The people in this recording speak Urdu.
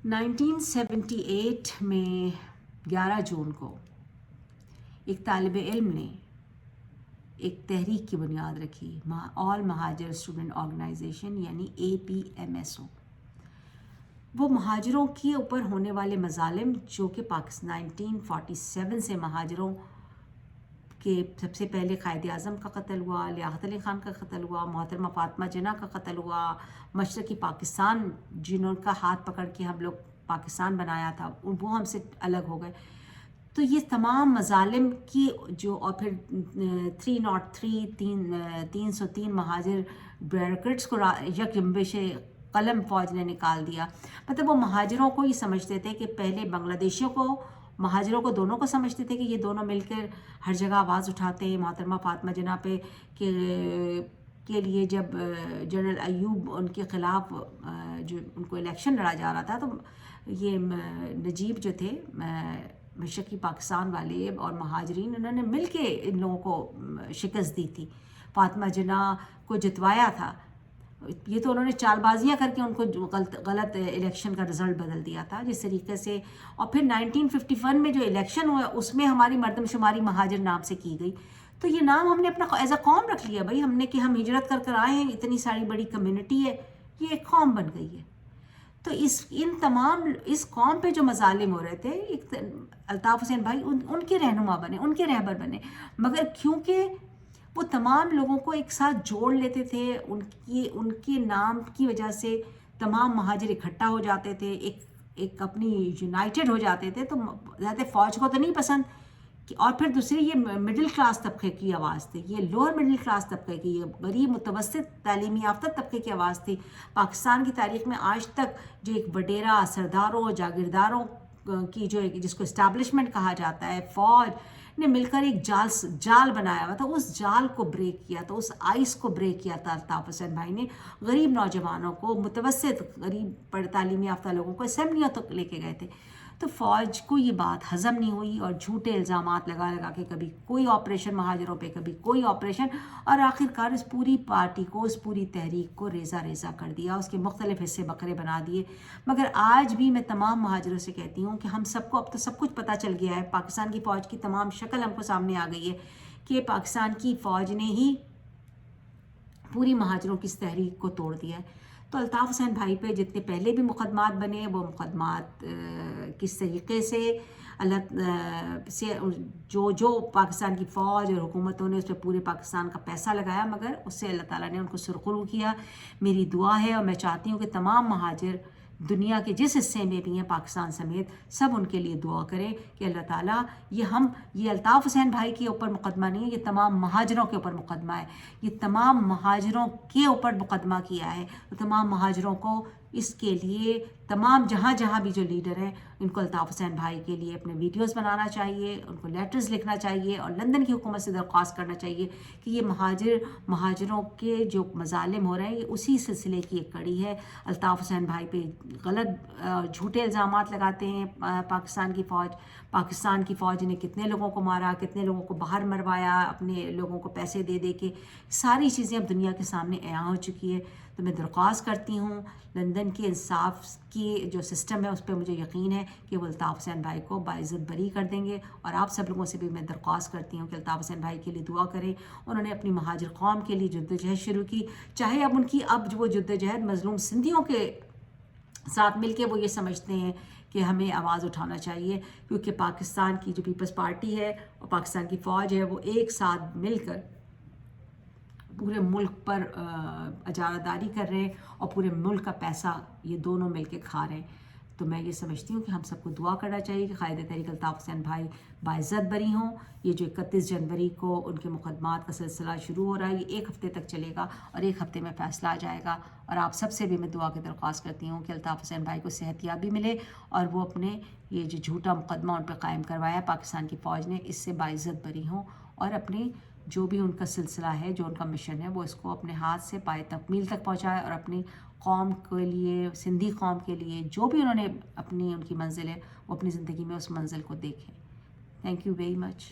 1978 میں 11 جون کو ایک طالب علم نے ایک تحریک کی بنیاد رکھی، آل مہاجر اسٹوڈنٹ آرگنائزیشن یعنی APMSO۔ وہ مہاجروں کے اوپر ہونے والے مظالم جو کہ 1947 سے مہاجروں کے سب سے پہلے قائد اعظم کا قتل ہوا، لیاقت علی خان کا قتل ہوا، محترمہ فاطمہ جناح کا قتل ہوا، مشرقی پاکستان جنہوں کا ہاتھ پکڑ کے ہم لوگ پاکستان بنایا تھا وہ ہم سے الگ ہو گئے، تو یہ تمام مظالم کی جو اور پھر 303 مہاجر بیروکریٹس کو یک جنبش قلم فوج نے نکال دیا۔ مطلب وہ مہاجروں کو یہ سمجھتے تھے کہ پہلے بنگلہ دیشیوں کو، مہاجروں کو دونوں کو سمجھتے تھے کہ یہ دونوں مل کر ہر جگہ آواز اٹھاتے ہیں۔ محترمہ فاطمہ جناح پہ کے لیے جب جنرل ایوب ان کے خلاف جو ان کو الیکشن لڑا جا رہا تھا تو یہ نجیب جو تھے مشرقی پاکستان والے اور مہاجرین، انہوں نے مل کے ان لوگوں کو شکست دی تھی، فاطمہ جناح کو جتوایا تھا۔ یہ تو انہوں نے چال بازیاں کر کے ان کو غلط الیکشن کا رزلٹ بدل دیا تھا جس طریقے سے۔ اور پھر 1951 میں جو الیکشن ہوا اس میں ہماری مردم شماری مہاجر نام سے کی گئی، تو یہ نام ہم نے اپنا ایز اے قوم رکھ لیا بھائی، ہم نے کہ ہم ہجرت کر آئے ہیں، اتنی ساری بڑی کمیونٹی ہے، یہ ایک قوم بن گئی ہے۔ تو اس قوم پہ جو مظالم ہو رہے تھے، الطاف حسین بھائی ان کے رہنما بنے، ان کے رہبر بنے، مگر کیونکہ وہ تمام لوگوں کو ایک ساتھ جوڑ لیتے تھے، ان کے نام کی وجہ سے تمام مہاجر اکٹھا ہو جاتے تھے، ایک اپنی یونائٹڈ ہو جاتے تھے، تو زیادہ فوج کو تو نہیں پسند۔ اور پھر دوسری یہ مڈل کلاس طبقے کی آواز تھی، یہ لوور مڈل کلاس طبقے کی، یہ غریب متوسط تعلیمی یافتہ طبقے کی آواز تھی۔ پاکستان کی تاریخ میں آج تک جو ایک وڈیرا سرداروں جاگیرداروں کی جو جس کو اسٹیبلشمنٹ کہا جاتا ہے، فوج نے مل کر ایک جال بنایا ہوا تھا، اس جال کو بریک کیا تھا، اس آئس کو بریک کیا تھا الطاف حسین بھائی نے۔ غریب نوجوانوں کو، متوسط غریب تعلیم یافتہ لوگوں کو اسمبلیوں تک لے کے گئے تھے، تو فوج کو یہ بات ہضم نہیں ہوئی اور جھوٹے الزامات لگا کے کبھی کوئی آپریشن مہاجروں پہ، کبھی کوئی آپریشن، اور آخرکار اس پوری پارٹی کو، اس پوری تحریک کو ریزہ کر دیا، اس کے مختلف حصے بکرے بنا دیے۔ مگر آج بھی میں تمام مہاجروں سے کہتی ہوں کہ ہم سب کو اب تو سب کچھ پتہ چل گیا ہے، پاکستان کی فوج کی تمام شکل ہم کو سامنے آ گئی ہے کہ پاکستان کی فوج نے ہی پوری مہاجروں کی اس تحریک کو توڑ دیا ہے۔ تو الطاف حسین بھائی پہ جتنے پہلے بھی مقدمات بنے، وہ مقدمات کس طریقے سے جو پاکستان کی فوج اور حکومتوں نے اس پہ پورے پاکستان کا پیسہ لگایا، مگر اس سے اللہ تعالیٰ نے ان کو سرخرو کیا۔ میری دعا ہے اور میں چاہتی ہوں کہ تمام مہاجر دنیا کے جس حصے میں بھی ہیں پاکستان سمیت، سب ان کے لیے دعا کریں کہ اللہ تعالیٰ یہ الطاف حسین بھائی کے اوپر مقدمہ نہیں ہے، یہ تمام مہاجروں کے اوپر مقدمہ ہے، یہ تمام مہاجروں کے اوپر مقدمہ کیا ہے، تو تمام مہاجروں کو اس کے لیے تمام جہاں بھی جو لیڈر ہیں ان کو الطاف حسین بھائی کے لیے اپنے ویڈیوز بنانا چاہیے، ان کو لیٹرز لکھنا چاہیے، اور لندن کی حکومت سے درخواست کرنا چاہیے کہ یہ مہاجروں کے جو مظالم ہو رہے ہیں یہ اسی سلسلے کی ایک کڑی ہے۔ الطاف حسین بھائی پہ غلط جھوٹے الزامات لگاتے ہیں پاکستان کی فوج نے کتنے لوگوں کو مارا، کتنے لوگوں کو باہر مروایا، اپنے لوگوں کو پیسے دے کے، ساری چیزیں اب دنیا کے سامنے عیاں ہو چکی ہے۔ تو میں درخواست کرتی ہوں لندن کے انصاف کی جو سسٹم ہے اس پہ مجھے یقین ہے کہ وہ الطاف حسین بھائی کو باعزت بری کر دیں گے، اور آپ سب لوگوں سے بھی میں درخواست کرتی ہوں کہ الطاف حسین بھائی کے لیے دعا کریں۔ انہوں نے اپنی مہاجر قوم کے لیے جدوجہد شروع کی، چاہے اب جو وہ جدوجہد مظلوم سندھیوں کے ساتھ مل کے وہ یہ سمجھتے ہیں کہ ہمیں آواز اٹھانا چاہیے، کیونکہ پاکستان کی جو پیپلز پارٹی ہے اور پاکستان کی فوج ہے وہ ایک ساتھ مل کر پورے ملک پر اجارہ داری کر رہے ہیں اور پورے ملک کا پیسہ یہ دونوں مل کے کھا رہے ہیں۔ تو میں یہ سمجھتی ہوں کہ ہم سب کو دعا کرنا چاہیے کہ قائد تحریک الطاف حسین بھائی باعزت بری ہوں۔ یہ جو 31 جنوری کو ان کے مقدمات کا سلسلہ شروع ہو رہا ہے، یہ 1 ہفتے تک چلے گا اور 1 ہفتے میں فیصلہ آ جائے گا، اور آپ سب سے بھی میں دعا کی درخواست کرتی ہوں کہ الطاف حسین بھائی کو صحت یابی ملے اور وہ اپنے یہ جو جھوٹا مقدمہ ان پہ قائم کروایا پاکستان کی فوج نے، اس سے باعزت بری ہوں، اور اپنے جو بھی ان کا سلسلہ ہے، جو ان کا مشن ہے، وہ اس کو اپنے ہاتھ سے پائے تکمیل تک پہنچائے، اور اپنی قوم کے لیے، سندھی قوم کے لیے جو بھی انہوں نے ان کی منزل ہے وہ اپنی زندگی میں اس منزل کو دیکھیں۔ Thank you very much.